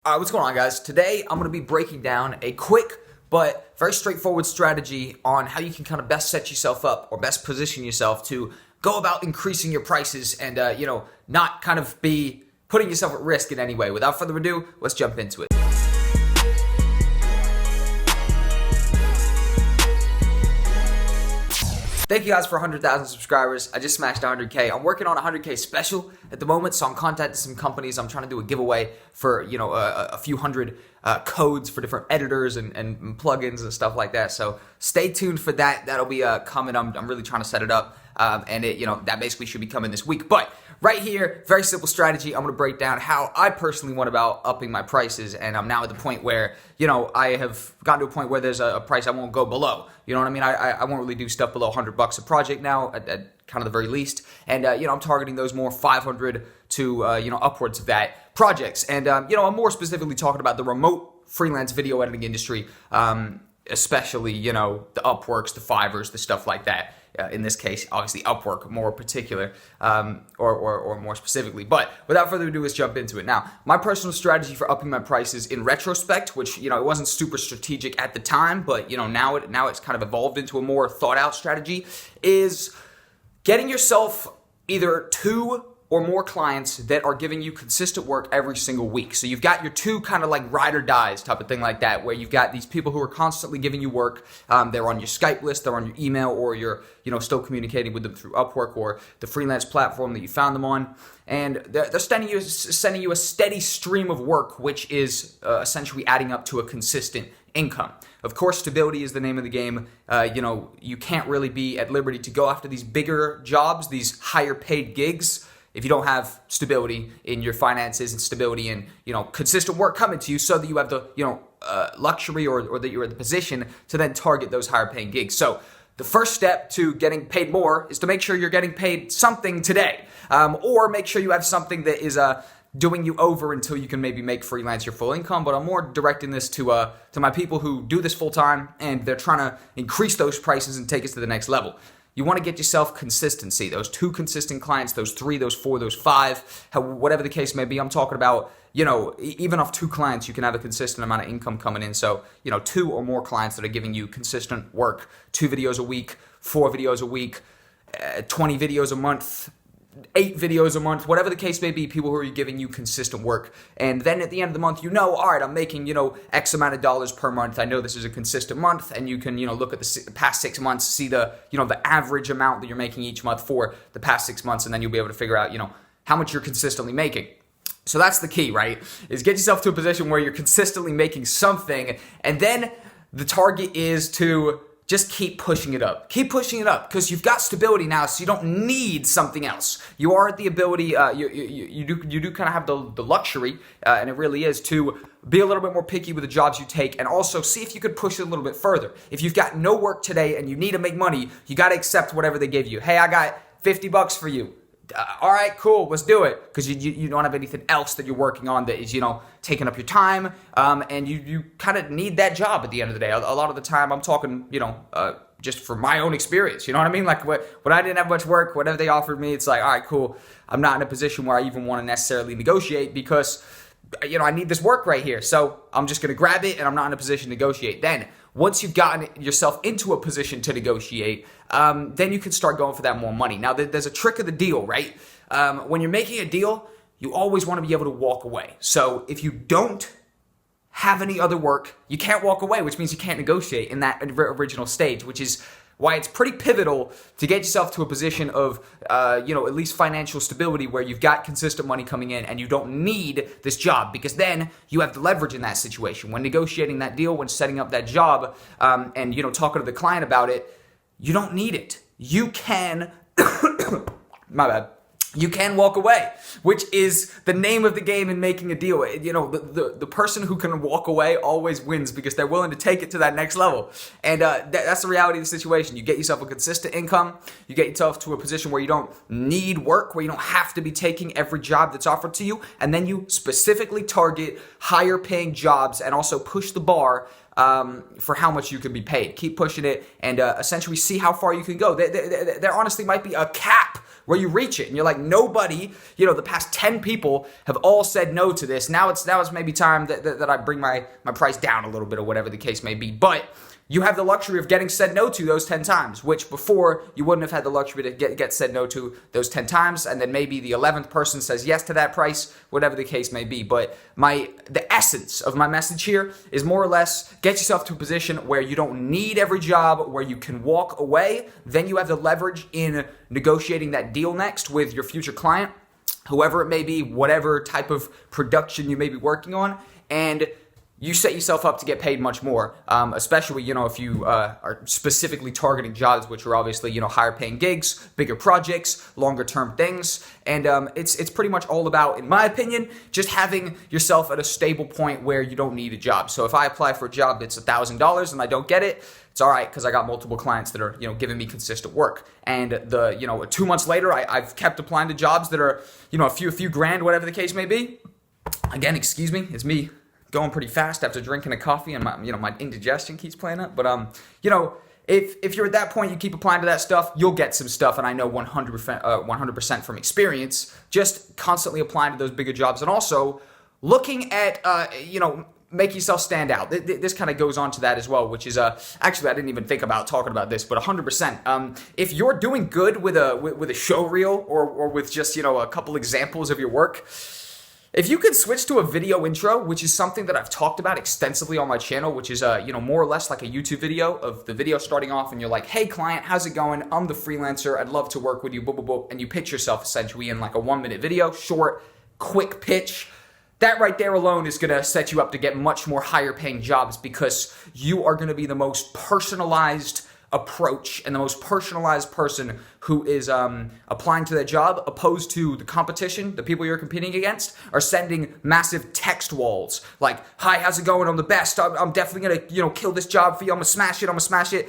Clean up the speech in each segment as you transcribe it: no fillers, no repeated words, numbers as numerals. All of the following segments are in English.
What's going on, guys? Today I'm going to be breaking down a quick but very straightforward strategy on how you can kind of best set yourself up or best position yourself to go about increasing your prices and not kind of be putting yourself at risk in any way. Without further ado, let's jump into it. Thank you guys for 100,000 subscribers. I just smashed 100K. I'm working on a 100K special at the moment, so I'm contacting some companies. I'm trying to do a giveaway for a few hundred codes for different editors and plugins and stuff like that. So stay tuned for that. That'll be coming. I'm really trying to set it up, and that basically should be coming this week. But right here, very simple strategy. I'm going to break down how I personally went about upping my prices, and I'm now at the point where, I have gotten to a point where there's a price I won't go below. You know what I mean? I won't really do stuff below $100 a project now, at kind of the very least. And, I'm targeting those more 500 to, upwards of that projects. And, I'm more specifically talking about the remote freelance video editing industry, especially, the Upworks, the Fivers, the stuff like that. In this case, obviously Upwork more particular, or more specifically. But without further ado, let's jump into it. Now, my personal strategy for upping my prices in retrospect, which, it wasn't super strategic at the time, but, now it's kind of evolved into a more thought out strategy, is getting yourself either 2 or more clients that are giving you consistent work every single week. So you've got your 2 kind of like ride or dies type of thing like that, where you've got these people who are constantly giving you work. They're on your Skype list, they're on your email, or you're still communicating with them through Upwork or the freelance platform that you found them on. And they're sending you a steady stream of work, which is essentially adding up to a consistent income. Of course, stability is the name of the game. You can't really be at liberty to go after these bigger jobs, these higher paid gigs, if you don't have stability in your finances and stability in, consistent work coming to you, so that you have the, luxury or that you're in the position to then target those higher paying gigs. So the first step to getting paid more is to make sure you're getting paid something today, or make sure you have something that is doing you over until you can maybe make freelance your full income. But I'm more directing this to my people who do this full time, and they're trying to increase those prices and take us to the next level. You want to get yourself consistency, those 2 consistent clients, those 3, those 4, those 5, whatever the case may be. I'm talking about, even off 2 clients, you can have a consistent amount of income coming in. So, 2 or more clients that are giving you consistent work, 2 videos a week, 4 videos a week, 20 videos a month, 8 videos a month, whatever the case may be, people who are giving you consistent work. And then at the end of the month, all right, I'm making, X amount of dollars per month. I know this is a consistent month, and you can, look at the past 6 months, see the, the average amount that you're making each month for the past 6 months, and then you'll be able to figure out, how much you're consistently making. So that's the key, right? Is get yourself to a position where you're consistently making something, and then the target is to just keep pushing it up. Keep pushing it up, because you've got stability now, so you don't need something else. You are at the ability, you do kind of have the luxury, and it really is, to be a little bit more picky with the jobs you take, and also see if you could push it a little bit further. If you've got no work today and you need to make money, you got to accept whatever they give you. Hey, I got $50 for you. All right, cool, let's do it, because you don't have anything else that you're working on that is, taking up your time, and you kind of need that job at the end of the day. A lot of the time, I'm talking, just from my own experience, you know what I mean? Like, when I didn't have much work, whatever they offered me, it's like, all right, cool, I'm not in a position where I even want to necessarily negotiate, because, I need this work right here, so I'm just going to grab it, and I'm not in a position to negotiate. Then, once you've gotten yourself into a position to negotiate, then you can start going for that more money. Now, there's a trick of the deal, right? When you're making a deal, you always want to be able to walk away. So if you don't have any other work, you can't walk away, which means you can't negotiate in that original stage, which is why it's pretty pivotal to get yourself to a position of, at least financial stability, where you've got consistent money coming in and you don't need this job, because then you have the leverage in that situation. When negotiating that deal, when setting up that job, and, talking to the client about it, you don't need it. You can, my bad. You can walk away, which is the name of the game in making a deal. The person who can walk away always wins, because they're willing to take it to that next level. And that's the reality of the situation. You get yourself a consistent income. You get yourself to a position where you don't need work, where you don't have to be taking every job that's offered to you. And then you specifically target higher paying jobs and also push the bar for how much you can be paid. Keep pushing it and essentially see how far you can go. There honestly might be a cap where you reach it and you're like, nobody, the past 10 people have all said no to this. Now it's maybe time that I bring my price down a little bit or whatever the case may be. But you have the luxury of getting said no to those 10 times, which before you wouldn't have had the luxury to get said no to those 10 times. And then maybe the 11th person says yes to that price, whatever the case may be. But the essence of my message here is more or less get yourself to a position where you don't need every job, where you can walk away. Then you have the leverage in negotiating that deal next with your future client, whoever it may be, whatever type of production you may be working on. And you set yourself up to get paid much more, especially, if you are specifically targeting jobs, which are obviously, higher paying gigs, bigger projects, longer term things. And it's pretty much all about, in my opinion, just having yourself at a stable point where you don't need a job. So if I apply for a job that's $1,000 and I don't get it, it's all right because I got multiple clients that are, giving me consistent work. And 2 months later, I've kept applying to jobs that are, a few grand, whatever the case may be. Again, excuse me, it's me going pretty fast after drinking a coffee and my indigestion keeps playing up. But, if you're at that point, you keep applying to that stuff, you'll get some stuff. And I know 100% from experience, just constantly applying to those bigger jobs and also looking at, make yourself stand out. This kind of goes on to that as well, which is, actually, I didn't even think about talking about this, but 100%. If you're doing good with a show reel or with just, a couple examples of your work, if you could switch to a video intro, which is something that I've talked about extensively on my channel, which is, more or less like a YouTube video of the video starting off and you're like, hey client, how's it going? I'm the freelancer. I'd love to work with you, blah, blah, blah. And you pitch yourself essentially in like a 1-minute video, short, quick pitch. That right there alone is going to set you up to get much more higher paying jobs because you are going to be the most personalized approach and the most personalized person who is applying to that job, opposed to the competition, the people you're competing against are sending massive text walls like, hi, how's it going? I'm the best. I'm definitely gonna kill this job for you. I'm gonna smash it.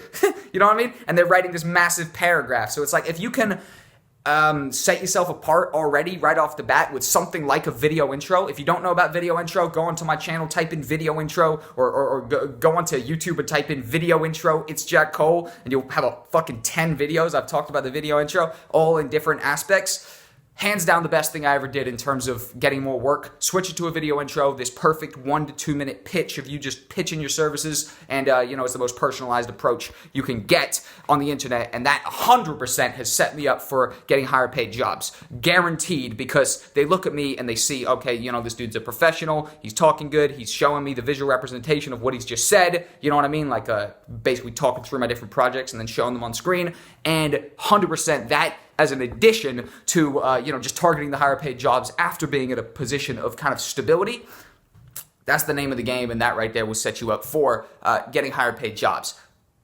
You know what I mean? And they're writing this massive paragraph. So it's like, if you can set yourself apart already right off the bat with something like a video intro. If you don't know about video intro, go onto my channel, type in video intro, or go onto YouTube and type in video intro, ItsJackCole, and you'll have a fucking 10 videos. I've talked about the video intro, all in different aspects. Hands down the best thing I ever did in terms of getting more work. Switch it to a video intro, this perfect 1 to 2 minute pitch of you just pitching your services, and it's the most personalized approach you can get on the internet, and that 100% has set me up for getting higher paid jobs. Guaranteed, because they look at me and they see, okay, this dude's a professional, he's talking good, he's showing me the visual representation of what he's just said, you know what I mean? Like basically talking through my different projects and then showing them on screen, and 100% that as an addition to, just targeting the higher paid jobs after being at a position of kind of stability. That's the name of the game, and that right there will set you up for getting higher paid jobs.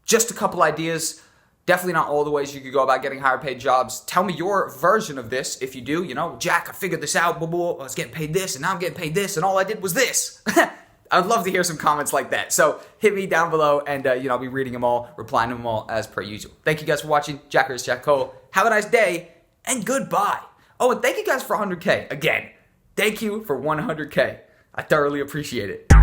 Just a couple ideas. Definitely not all the ways you could go about getting higher paid jobs. Tell me your version of this if you do. Jack, I figured this out, blah, blah, blah. I was getting paid this, and now I'm getting paid this, and all I did was this. I'd love to hear some comments like that. So hit me down below, and I'll be reading them all, replying to them all as per usual. Thank you guys for watching. ItsJackCole. Have a nice day, and goodbye. Oh, and thank you guys for 100K. Again, thank you for 100K. I thoroughly appreciate it.